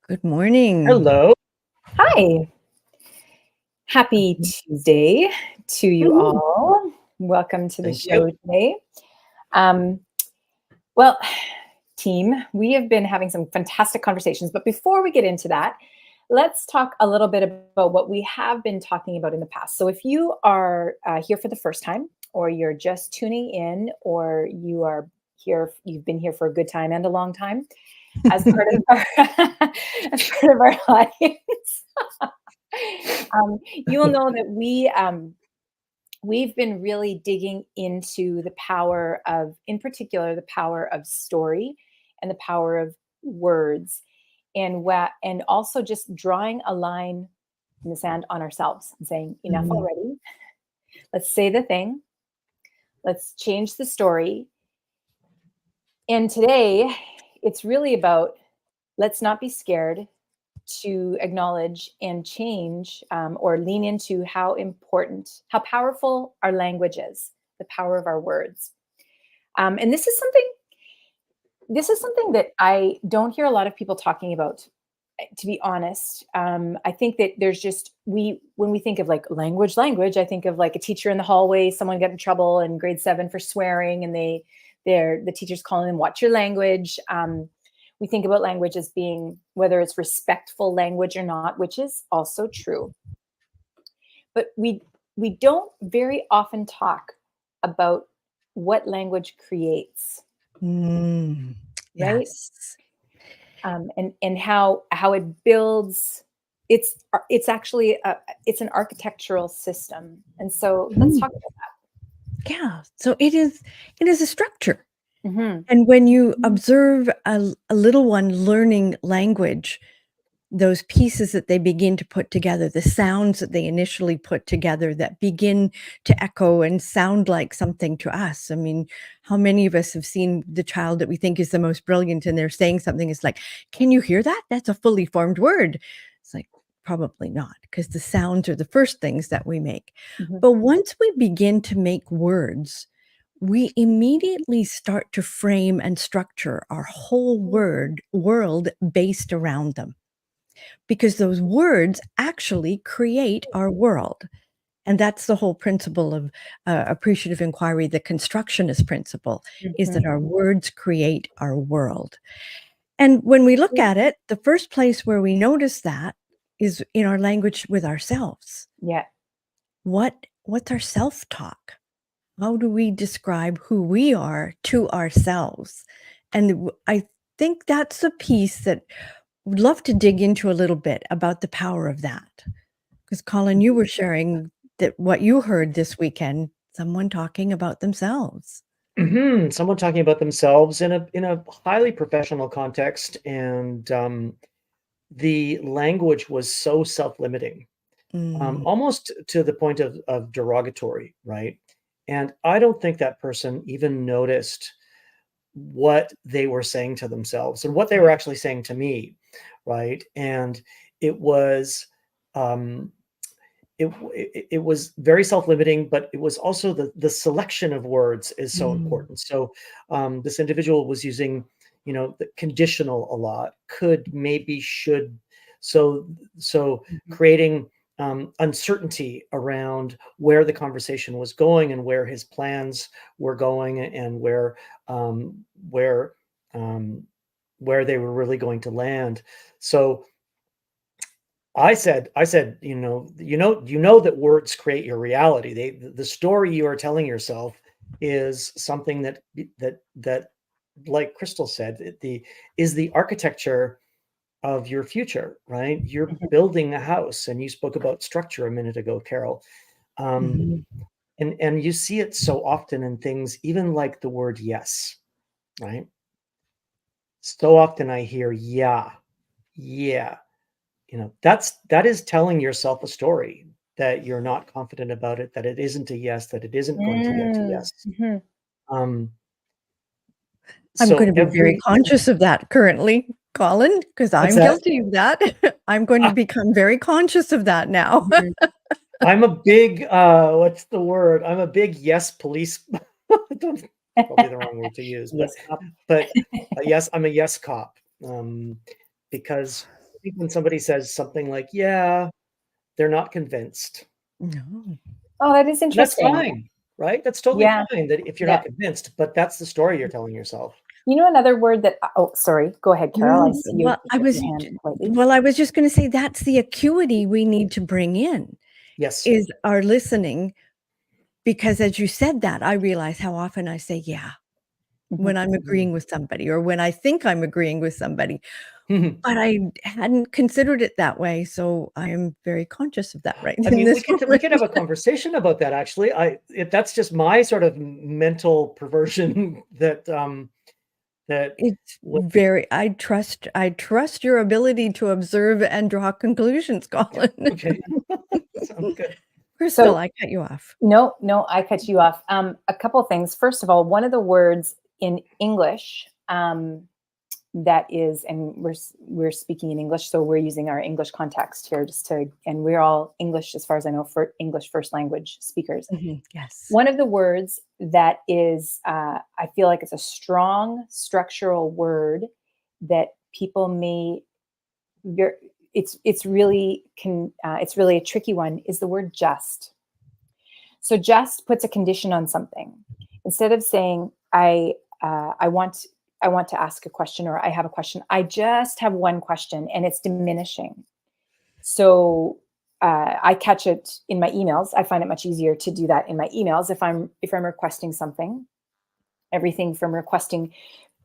Good morning. Hello. Hi, happy Mhm. Tuesday to you Mhm. all. Welcome to the Thank you. show today. Um, well, team, we have been having some fantastic conversations, but before we get into that, let's talk a little bit about what we have been talking about in the past. So, if you are here for the first time, or you're just tuning in, or you are here, you've been here for a good time and a long time, as part of our as part of our audience. You will know that we've been really digging into the power of, in particular, the power of story and the power of words, and also just drawing a line in the sand on ourselves and saying, enough Mhm. already. Let's say the thing. Let's change the story. And today, it's really about let's not be scared to acknowledge and change, or lean into how important, how powerful our language is, the power of our words. And this is something that I don't hear a lot of people talking about. To be honest, I think that there's just when we think of like language, I think of like a teacher in the hallway, someone got in trouble in grade 7 for swearing, and the teacher's calling them, "Watch your language." We think about language as being whether it's respectful language or not, which is also true. But we don't very often talk about what language creates, Mm. right? Yes. And how it builds. It's actually it's an architectural system, and so let's Mhm. talk about Yeah. So it is a structure. that. And when you observe a little one learning language, those pieces that they begin to put together, the sounds that they initially put together that begin to echo and sound like something to us. I mean, how many of us have seen the child that we think is the most brilliant and they're saying something, it's like, can you hear that? That's a fully formed word. It's like, probably not, because the sounds are the first things that we make. Mhm. But once we begin to make words, we immediately start to frame and structure our whole world based around them, because those words actually create our world. And that's the whole principle of appreciative inquiry. The constructionist principle is that Mhm. our words create our world. And when we look Mhm. at it, the first place where we notice that is in our language with ourselves. Yeah. What's our self-talk? How do we describe who we are to ourselves? And I think that's the piece that would love to dig into a little bit about the power of that. Because Colin, you were sharing that what you heard this weekend, someone talking about themselves. Someone talking about themselves in a highly professional context, and the language was so self-limiting, Mm, almost to the point of derogatory, right? And I don't think that person even noticed what they were saying to themselves and what they were actually saying to me, right? And it was um, it was very self-limiting, but it was also the selection of words is so mm, important. So this individual was using, the conditional a lot, could, maybe, should. So Mhm. creating uncertainty around where the conversation was going and where his plans were going, and um, where um, where they were really going to land. So I said, that words create your reality. The story you are telling yourself is something that, like Crystal said, is the architecture of your future, right? You're Mhm. building a house, and you spoke about structure a minute ago, Carol. Um, mhm, and you see it so often in things, even like the word yes, right? So often I hear yeah, yeah. That is telling yourself a story that you're not confident about it, that it isn't a yes, that it isn't going to get to yes. Mhm. Um, I'm going so to be very every conscious of that currently, Colin, because What's I'm that? guilty of that. I'm going to Ah, become very conscious of that now. Mhm. I'm a big, what's the word? I'm a big yes police. Don't Probably the wrong word to use, but Yes, cop. but yes, I'm a yes cop. Because think when somebody says something like, "Yeah," they're not convinced. No. Oh, that is And that's interesting. fine, right? That's totally Yeah. fine that if you're Yeah. not convinced, but that's the story you're telling yourself. You know, another word that, oh, sorry. Go ahead, No, Carol. I no, see you put your hand lightly. well, I was just gonna say that's the acuity we need to bring in, Yes. is our listening, because as you said that, I realize how often I say, "Yeah," when Mhm. I'm agreeing with somebody or when I think I'm agreeing with somebody, Mhm. but I hadn't considered it that way, so I am very conscious of that right I in mean, this we moment. could have a conversation about that actually. That's just my sort of mental perversion that It's w very I trust your ability to observe and draw conclusions, yeah, Colin. okay. Sounds good. Crystal, So, I cut you off. no, no, I cut you off. A couple things. First of all, one of the words in English that is, and we're speaking in English, so we're using our English context here, and we're all English, as far as I know, for English first language speakers. Mhm, yes. One of the words that is, I feel like it's a strong structural word that people may, ver- it's really a tricky one, is the word just. So just puts a condition on something. Instead of saying, I want to ask a question, or I have a question, I just have one question, and it's diminishing. So I catch it in my emails. I find it much easier to do that in my emails if I'm requesting something. Everything from requesting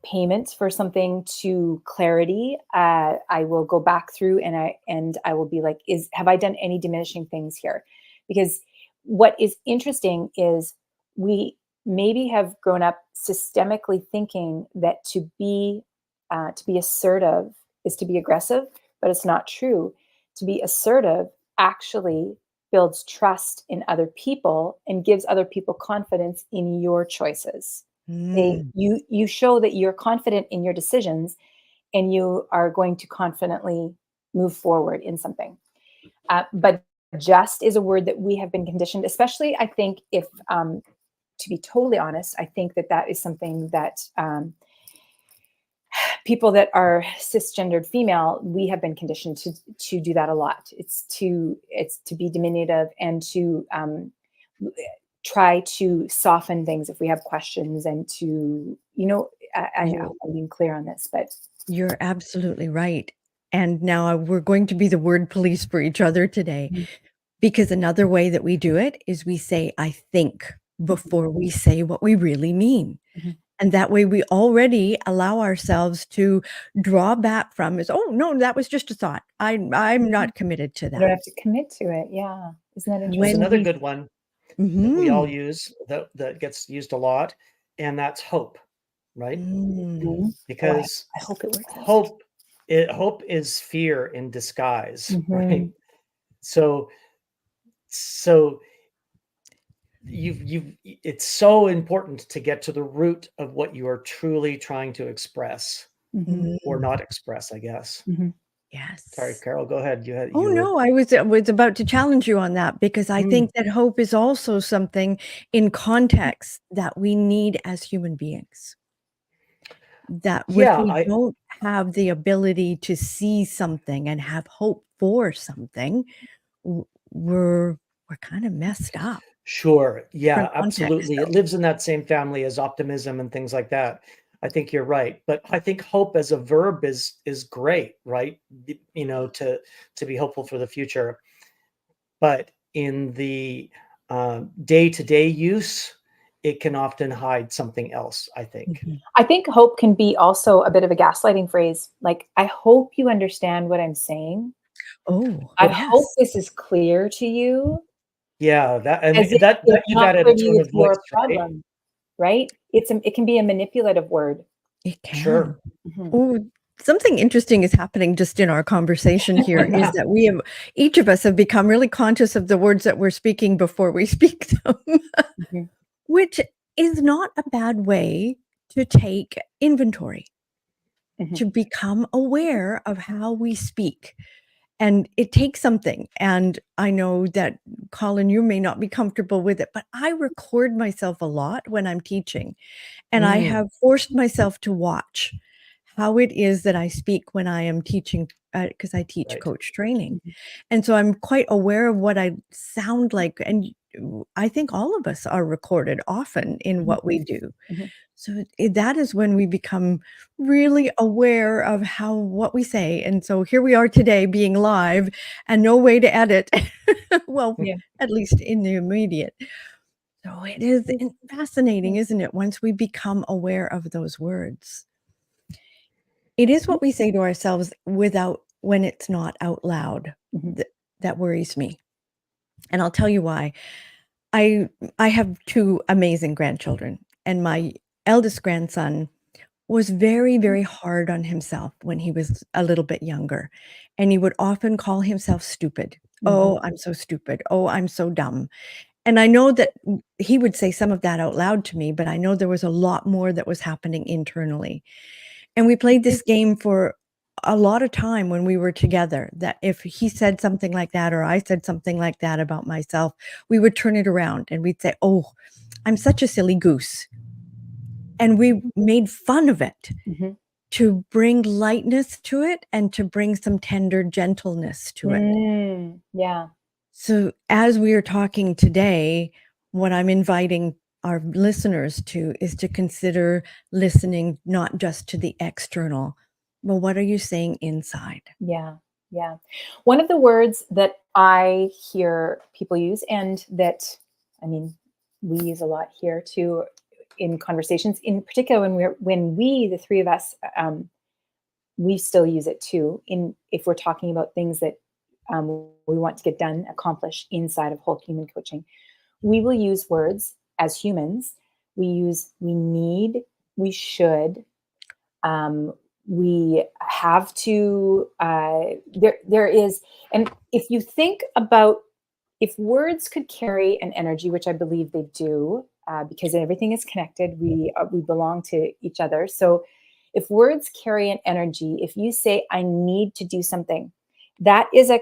payment for something to clarity. I will go back through, and I will be like, have I done any diminishing things here? Because what is interesting is we maybe have grown up systemically thinking that to be assertive is to be aggressive, but it's not true. To be assertive actually builds trust in other people and gives other people confidence in your choices. Mm. You show that you're confident in your decisions, and you are going to confidently move forward in something. But just is a word that we have been conditioned, especially I think if, to be totally honest, I think that is something that people that are cisgendered female, we have been conditioned to do that a lot. It's to be diminutive and to try to soften things if we have questions, and to, I You hope I'm being clear on this, but you're absolutely right. And now we're going to be the word police for each other today, Mhm, because another way that we do it is we say, "I think," mhm, before we say what we really mean. mhm, And that way we already allow ourselves to draw back from is, "Oh, no, that was just a thought. I'm mhm. not committed to I don't that." have to commit to it. Yeah. Isn't that There's When interesting? another we good one that we all Mhm. use that gets used a lot, and that's hope, right? Mm. Mhm. Oh, Because I hope it works out. hope is fear in disguise, right? Mhm, So so it's so important to get to the root of what you are truly trying to express mhm, or Mm. not express, I guess. mhm, Sorry, Yes. Carol, go ahead. Oh, You were no, I was about to challenge you on that, because I Mm, think that hope is also something in context that we need as human beings. That if yeah, we I don't have the ability to see something and have hope for something, w we're kinda messed up. Sure. Yeah, Different context, absolutely. It though. lives in that same family as optimism and things like that. I think you're right. But I think hope as a verb is great, right? To be hopeful for the future. But in the day-to-day use, it can often hide something else, I think. Mhm. I think hope can be also a bit of a gaslighting phrase. Like, I hope you understand what I'm saying. Oh, I hope yes. this is clear to you, Yeah, that I as mean if that it's you've not added a clear to tone you, of it's voice, your right? problem, right? It can be a manipulative word. It Sure. can. Mhm. Oh, something interesting is happening just in our conversation here is that we have each of us have become really conscious of the words that we're speaking before we speak them, Mhm. which is not a bad way to take inventory, Mhm. to become aware of how we speak. And it takes something. And I know that, Colin, you may not be comfortable with it, but I record myself a lot when I'm teaching. And I Mm, have forced myself to watch how it is that I speak when I am teaching, because I teach Right. coach training. Mhm. And so I'm quite aware of what I sound like. And I think all of us are recorded often in Mhm. what we do. Mhm. So that is when we become really aware of how what we say. And so here we are today being live and no way to edit. Well, Yeah. at least in the immediate. So it is fascinating, isn't it? Once we become aware of those words. It is what we say to ourselves without when it's not out loud Mhm. that worries me. And I'll tell you why. I I have 2 amazing grandchildren, and my eldest grandson was very, very hard on himself when he was a little bit younger, and he would often call himself stupid. Mhm. "Oh, I'm so stupid. Oh, I'm so dumb." And I know that he would say some of that out loud to me, but I know there was a lot more that was happening internally. And we played this game for a lot of time when we were together, that if he said something like that or I said something like that about myself, we would turn it around and we'd say, "Oh, I'm such a silly goose." And we made fun of it Mhm. to bring lightness to it and to bring some tender gentleness to it. Yeah. So, as we are talking today, what I'm inviting our listeners to is to consider listening not just to the external, but what are you saying inside? Yeah. Yeah. One of the words that I hear people use, and that, I mean, we use a lot here too in conversations, in particular when we, the three of us, we still use it too in if we're talking about things that we want to get done, accomplish inside of whole human coaching. We will use words as humans. We use we need, we should, um, we have to. There is, and if you think about, if words could carry an energy, which I believe they do, because everything is connected, we belong to each other. So, if words carry an energy, if you say, "I need to do something," that is a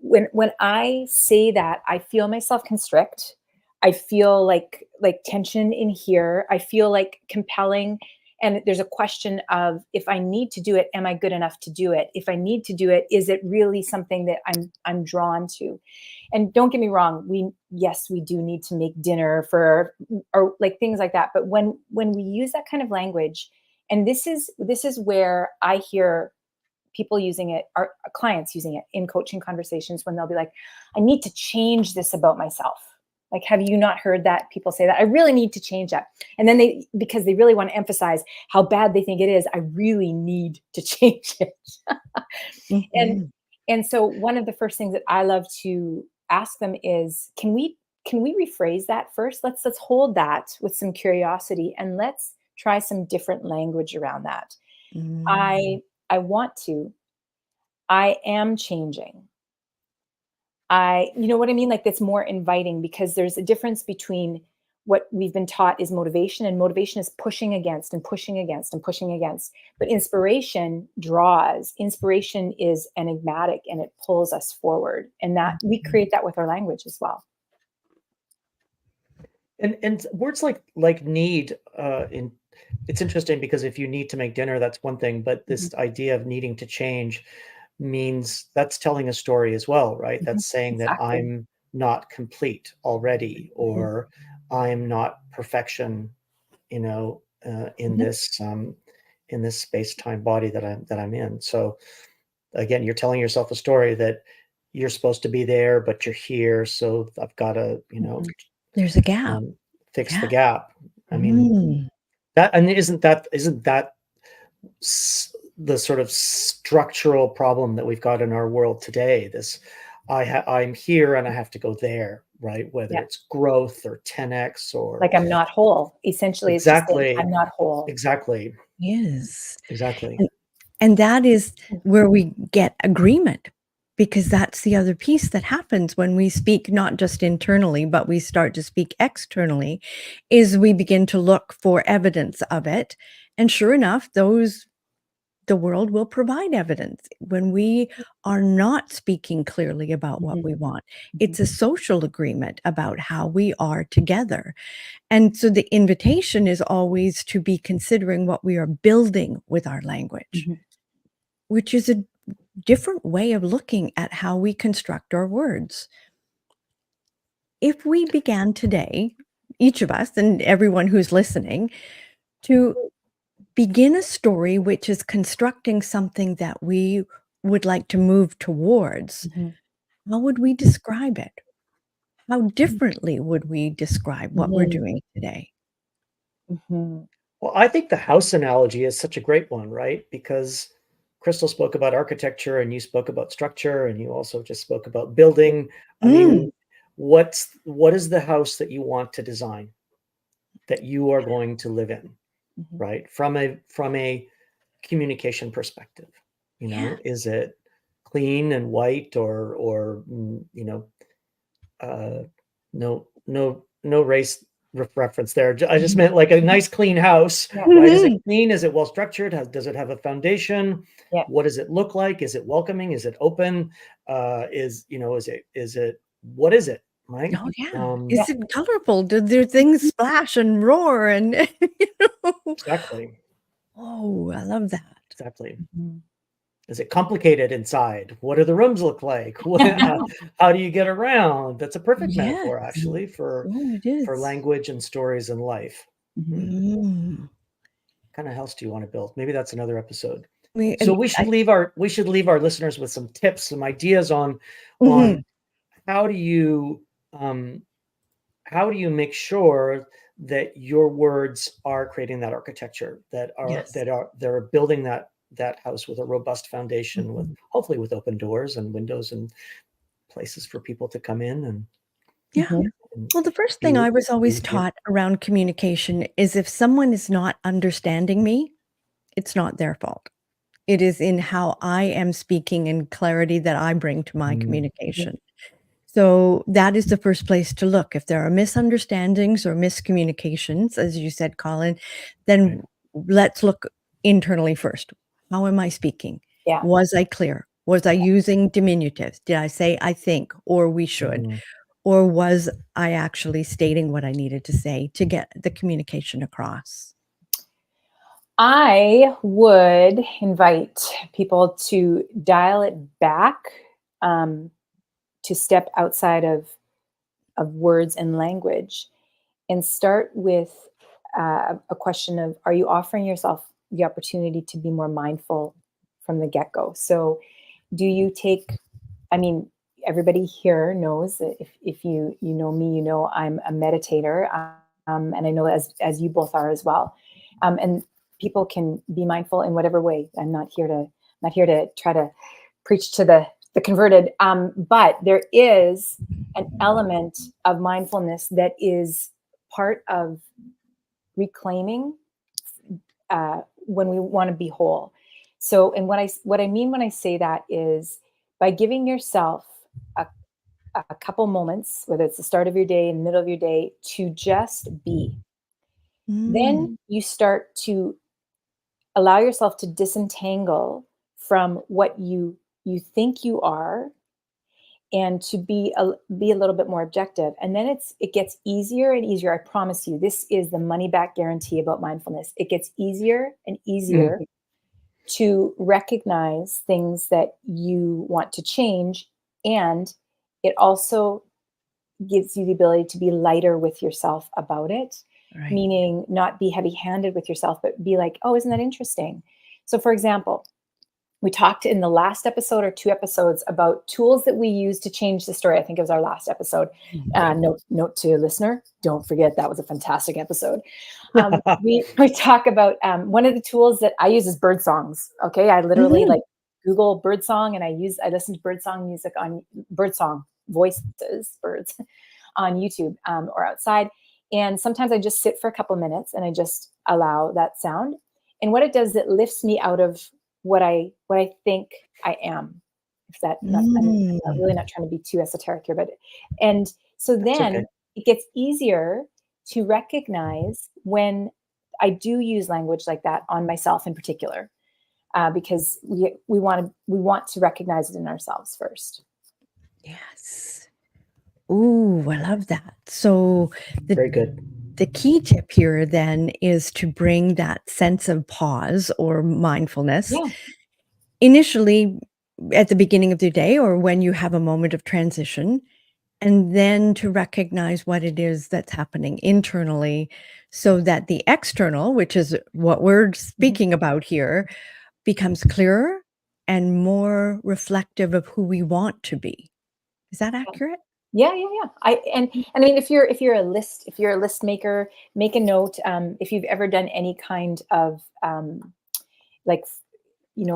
when I say that, I feel myself constrict. I feel like tension in here. I feel like compelling. And there's a question of, if I need to do it, am I good enough to do it? If I need to do it, is it really something that I'm drawn to? And don't get me wrong, yes, we do need to make dinner for, or like things like that. But when we use that kind of language, and this is where I hear people using it, our clients using it in coaching conversations, when they'll be like, "I need to change this about myself." Like, have you not heard that people say that? "I really need to change that." And then because they really want to emphasize how bad they think it is, "I really need to change it." and Mhm. and so one of the first things that I love to ask them is, can we rephrase that first? Let's hold that with some curiosity, and let's try some different language around that. Mm. I want to. I am changing. You know what I mean? Like, that's more inviting, because there's a difference between what we've been taught is motivation, and motivation is pushing against and pushing against and pushing against. But inspiration draws. Inspiration is enigmatic, and it pulls us forward. And that we Mhm. create that with our language as well. And words like need, in it's interesting because if you need to make dinner, that's one thing, but Mhm, this idea of needing to change means that's telling a story as well, right? mhm. That's saying that Exactly. I'm not complete already, Mhm, or I'm not perfection, mhm. in this space-time body that I'm in. So again, you're telling yourself a story that you're supposed to be there, but you're here, so I've got to, Mhm. There's a gap. fix the Yeah. gap. I mean, Mm. that and isn't that the sort of structural problem that we've got in our world today? This, I'm here and I have to go there, right? Whether Yeah. it's growth or 10x or Like, I'm not whole. Essentially, it's just saying exactly, I'm not whole. exactly, Yes. exactly. And and that is where we get agreement, because that's the other piece that happens when we speak not just internally, but we start to speak externally, is we begin to look for evidence of it. And sure enough, the world will provide evidence when we are not speaking clearly about what we want. It's a social agreement about how we are together. And so the invitation is always to be considering what we are building with our language, which is a different way of looking at how we construct our words. If we began today, each of us and everyone who's listening, to begin a story which is constructing something that we would like to move towards, how would we describe it? How differently would we describe what we're doing today? Well, I think the house analogy is such a great one, right? Because Crystal spoke about architecture and you spoke about structure and you also just spoke about building. I mean, what is the house that you want to design, that you are going to live in, right? From a communication perspective, Yeah. is it clean and white or no race reference there. I just meant like a nice clean house, right? Is it clean? Is it well structured? Does it have a foundation? Yeah. What does it look like? Is it welcoming? Is it open? Is it what is it? Right? Oh, yeah. Is it colorful? Do there things splash and roar and, you know? Exactly. Oh, I love that. Exactly. Is it complicated inside? What do the rooms look like? How do you get around? That's a perfect metaphor, Yes. actually, for Oh, it is. language and stories and life. Mm. Kind of house do you want to build? Maybe that's another episode. We So and we should leave our listeners with some tips, some ideas on Mhm. how do you make sure that your words are creating that architecture, that Yes. they're building that house with a robust foundation, with Mhm. hopefully with open doors and windows and places for people to come in and Yeah. Well, the first thing be I was be always with you. taught around communication is if someone is not understanding me, it's not their fault. It is in how I am speaking and clarity that I bring to my communication. So that is the first place to look. If there are misunderstandings or miscommunications, as you said, Colin, then let's look internally first. How am I speaking? Yeah. Was I clear? Was I using diminutives? Did I say I think or we should? Or was I actually stating what I needed to say to get the communication across? I would invite people to dial it back, to step outside of words and language, and start with a question of: are you offering yourself the opportunity to be more mindful from the get-go? So, do you take? I mean, everybody here knows that if you know me, you know I'm a meditator, and I know as you both are as well. And people can be mindful in whatever way. I'm not here to try to preach to the converted, but there is an element of mindfulness that is part of reclaiming when we want to be whole. So, and what I mean when I say that is by giving yourself a, a couple moments, whether it's the start of your day, in the middle of your day, to just be. Then Mm. you start to allow yourself to disentangle from what you think you are, and to be a little bit more objective. And then it gets easier and easier. I promise you, this is the money back guarantee about mindfulness. It gets easier and easier to recognize things that you want to change, and it also gives you the ability to be lighter with yourself about it, Right. meaning not be heavy-handed with yourself, but be like, oh, isn't that interesting? So for example, we talked in the last episode or 2 episodes about tools that we use to change the story. I think it was our last episode. Note to listener, don't forget that was a fantastic episode. We talk about one of the tools that I use is bird songs. Okay, I literally like Google bird song, and I listen to bird song music on bird song voices, birds on YouTube, or outside. And sometimes I just sit for a couple minutes and I just allow that sound. And what it does, it lifts me out of what I think I am. If that, I'm really not trying to be too esoteric here, but and so That's okay. then it gets easier to recognize when I do use language like that on myself in particular. because we want to recognize it in ourselves first. Yes. Ooh, I love that. So Very good. the key tip here then is to bring that sense of pause or mindfulness Yeah. initially at the beginning of the day or when you have a moment of transition, and then to recognize what it is that's happening internally so that the external, which is what we're speaking about here, becomes clearer and more reflective of who we want to be. Is that accurate? Yeah. And I mean, if you're a list maker, make a note. If you've ever done any kind of like,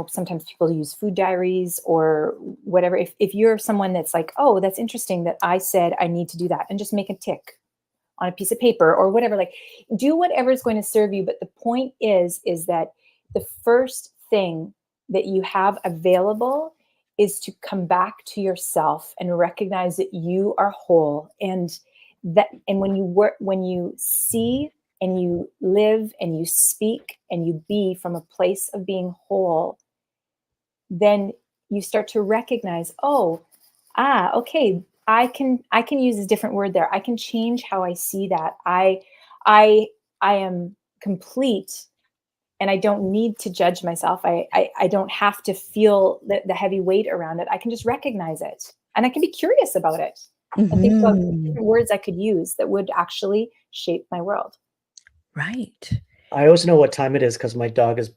sometimes people use food diaries or whatever. If you're someone that's like, oh, that's interesting that I said I need to do that, and just make a tick on a piece of paper or whatever. Like, do whatever is going to serve you. But the point is that the first thing that you have available is to come back to yourself and recognize that you are whole, and when you work, when you see and you live and you speak and you be from a place of being whole, then you start to recognize, okay, I can use a different word there. I can change how I see that. I am complete, and I don't need to judge myself. I don't have to feel the heavy weight around it. I can just recognize it, and I can be curious about it and think about different words I could use that would actually shape my world. Right. I always know what time it is because my dog is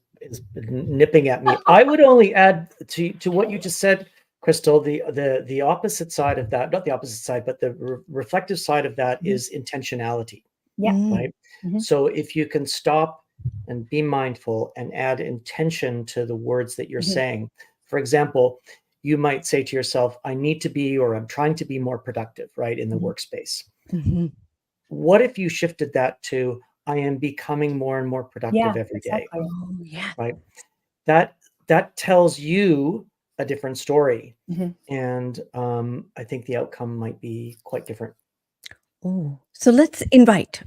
nipping at me. I would only add to what you just said, Crystal, the opposite side of that, not the opposite side, but the reflective side of that is intentionality. Yeah. Right. So if you can stop and be mindful and add intention to the words that you're saying, for example, you might say to yourself, I need to be, or I'm trying to be more productive, right, in the workspace. What if you shifted that to, I am becoming more and more productive every day? Exactly. Oh, yeah. Right. That tells you a different story. And I think the outcome might be quite different. Oh, so let's invite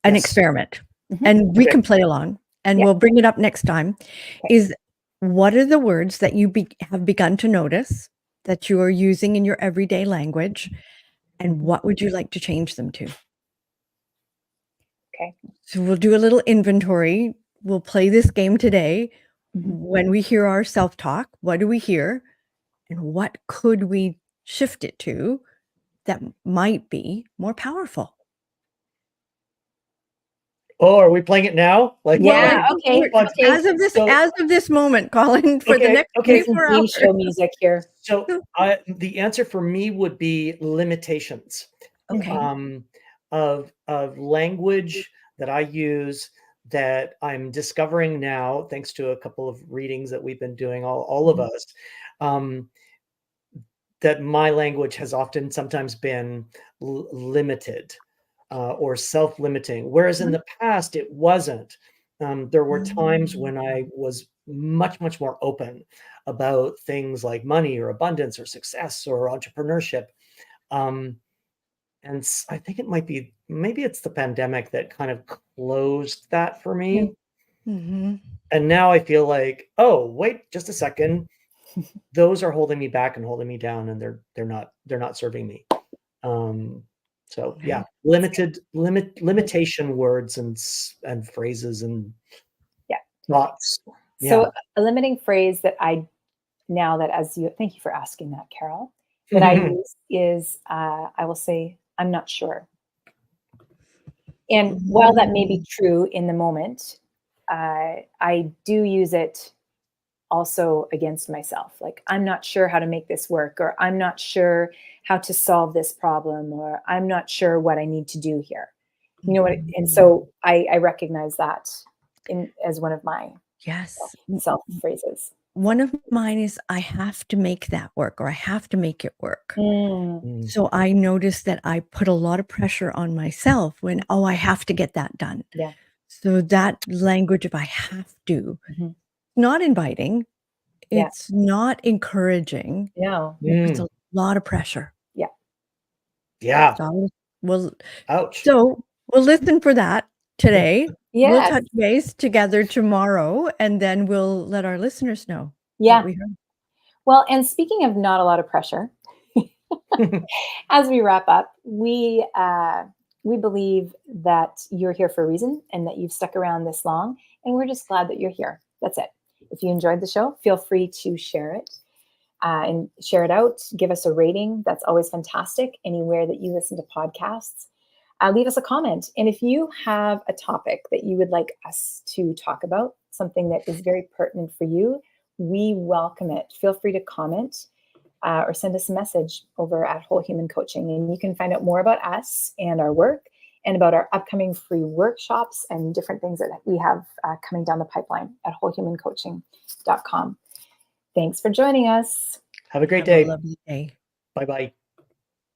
an experiment, and we can play along, and we'll bring it up next time. Is what are the words that you have begun to notice that you are using in your everyday language, and what would you like to change them to? Okay. So we'll do a little inventory. We'll play this game today. When we hear our self-talk, what do we hear? And what could we shift it to that might be more powerful? Oh, are we playing it now? Like, Yeah. We're Okay. as of this moment, Colin, for the next Get some 24 game hours. show music here. So the answer for me would be limitations. Okay. Of language that I use that I'm discovering now, thanks to a couple of readings that we've been doing, all of us, that my language has often sometimes been limited or self-limiting, whereas in the past it wasn't. There were times when I was much, much more open about things like money or abundance or success or entrepreneurship. And I think it might be, maybe it's the pandemic that kind of closed that for me. Mhm. And now I feel like, oh, wait, just a second. Those are holding me back and holding me down, and they're not serving me. So yeah, limitation words and phrases and thoughts. So a limiting phrase that thank you for asking that, Carol, that I use is, I will say, I'm not sure. And while that may be true in the moment, I do use it also against myself. Like, I'm not sure how to make this work, or I'm not sure how to solve this problem, or I'm not sure what I need to do here. You know what? And so I recognize that as one of my Yes. self phrases. One of mine is I have to make that work, or I have to make it work. Mm. So I notice that I put a lot of pressure on myself when, I have to get that done. Yeah. So that language of I have to, not inviting, Yeah. it's not encouraging. No. It's a lot of pressure. Yeah. Yeah. So we'll Ouch. so we'll listen for that today. We'll Yes. touch base together tomorrow, and then we'll let our listeners know Yeah. what we heard. Well, and speaking of not a lot of pressure, as we wrap up, we believe that you're here for a reason and that you've stuck around this long, and we're just glad that you're here. That's it. If you enjoyed the show, feel free to share it and share it out. Give us a rating. That's always fantastic. Anywhere that you listen to podcasts, leave us a comment. And if you have a topic that you would like us to talk about, something that is very pertinent for you, we welcome it. Feel free to comment or send us a message over at Whole Human Coaching. And you can find out more about us and our work and about our upcoming free workshops and different things that we have coming down the pipeline at wholehumancoaching.com. Thanks for joining us. Have a great Have a day. lovely day. Bye-bye.